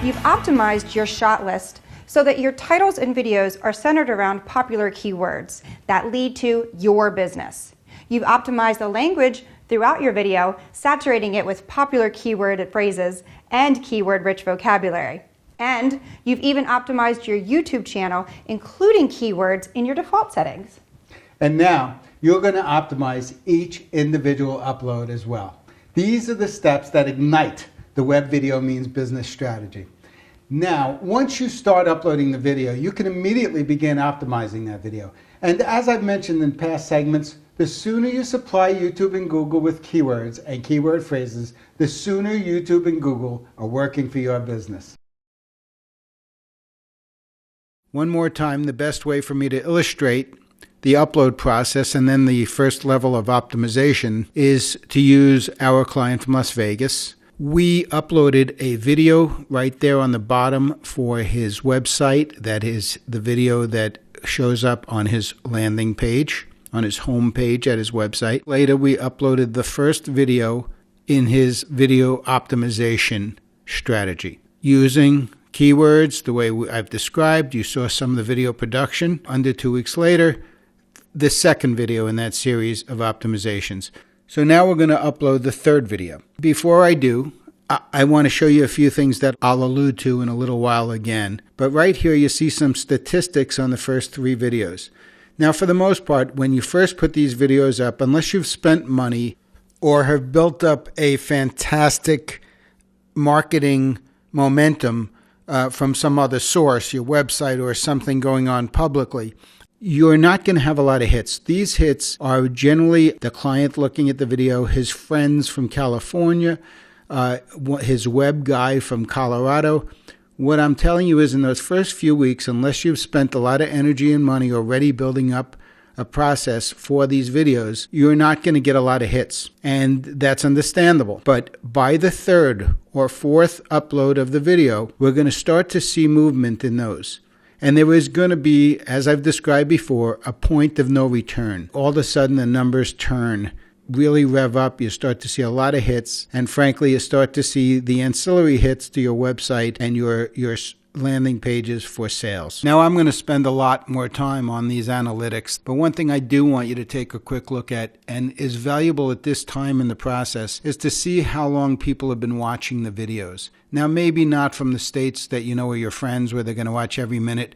You've optimized your shot list so that your titles and videos are centered around popular keywords that lead to your business. You've optimized the language throughout your video, saturating it with popular keyword phrases and keyword-rich vocabulary. And you've even optimized your YouTube channel, including keywords in your default settings. And now, you're going to optimize each individual upload as well. These are the steps that ignite the Web Video Means Business strategy. Now, once you start uploading the video, you can immediately begin optimizing that video. And as I've mentioned in past segments, the sooner you supply YouTube and Google with keywords and keyword phrases, the sooner YouTube and Google are working for your business. One more time, the best way for me to illustrate the upload process and then the first level of optimization is to use our client from Las Vegas. We uploaded a video right there on the bottom for his website. That is the video that shows up on his landing page, on his home page at his website. Later, we uploaded the first video in his video optimization strategy using keywords the way I've described. You saw some of the video production. Under 2 weeks later, the second video in that series of optimizations. So now we're going to upload the third video. Before I do, I want to show you a few things that I'll allude to in a little while again. But right here you see some statistics on the first 3 videos. Now for the most part, when you first put these videos up, unless you've spent money or have built up a fantastic marketing momentum from some other source, your website or something going on publicly, you're not going to have a lot of hits. These hits are generally the client looking at the video, his friends from California, his web guy from Colorado. What I'm telling you is in those first few weeks, unless you've spent a lot of energy and money already building up a process for these videos, you're not going to get a lot of hits. And that's understandable. But by the third or fourth upload of the video, we're going to start to see movement in those. And there is going to be, as I've described before, a point of no return. All of a sudden, the numbers turn, really rev up. You start to see a lot of hits. And frankly, you start to see the ancillary hits to your website and your landing pages for sales. Now, I'm going to spend a lot more time on these analytics. But one thing I do want you to take a quick look at, and is valuable at this time in the process, is to see how long people have been watching the videos. Now, maybe not from the states that you know are your friends where they're going to watch every minute,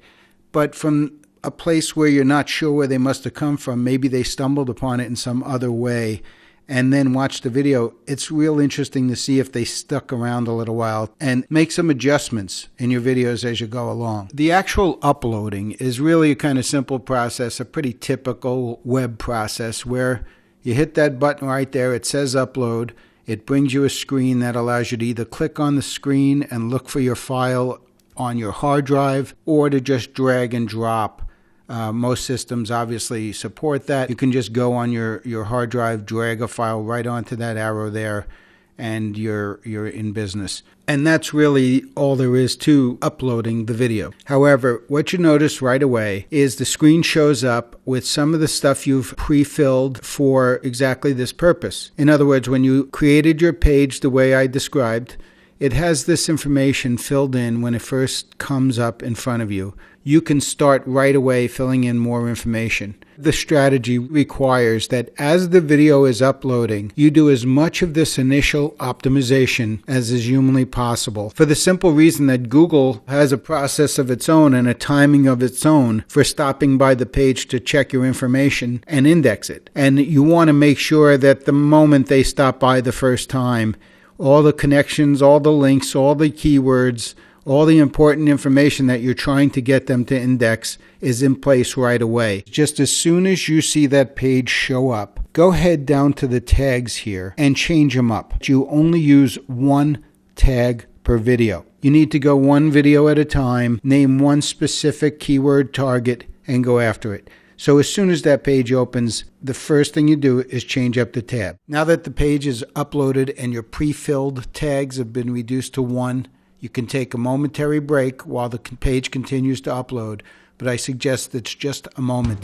but from a place where you're not sure where they must have come from. Maybe they stumbled upon it in some other way and then watched the video. It's real interesting to see if they stuck around a little while and make some adjustments in your videos as you go along. The actual uploading is really a kind of simple process, a pretty typical web process where you hit that button right there. It says upload. It brings you a screen that allows you to either click on the screen and look for your file on your hard drive or to just drag and drop. Most systems obviously support that. You can just go on your hard drive, drag a file right onto that arrow there, and you're in business. And that's really all there is to uploading the video. However, what you notice right away is the screen shows up with some of the stuff you've pre-filled for exactly this purpose. In other words, when you created your page the way I described, it has this information filled in when it first comes up in front of you. You can start right away filling in more information. The strategy requires that as the video is uploading, you do as much of this initial optimization as is humanly possible, for the simple reason that Google has a process of its own and a timing of its own for stopping by the page to check your information and index it. And you want to make sure that the moment they stop by the first time, all the connections, all the links, all the keywords, all the important information that you're trying to get them to index is in place right away. Just as soon as you see that page show up, go ahead down to the tags here and change them up. You only use one tag per video. You need to go one video at a time, name one specific keyword target, and go after it. So as soon as that page opens, the first thing you do is change up the tab. Now that the page is uploaded and your pre-filled tags have been reduced to 1, you can take a momentary break while the page continues to upload, but I suggest it's just a moment.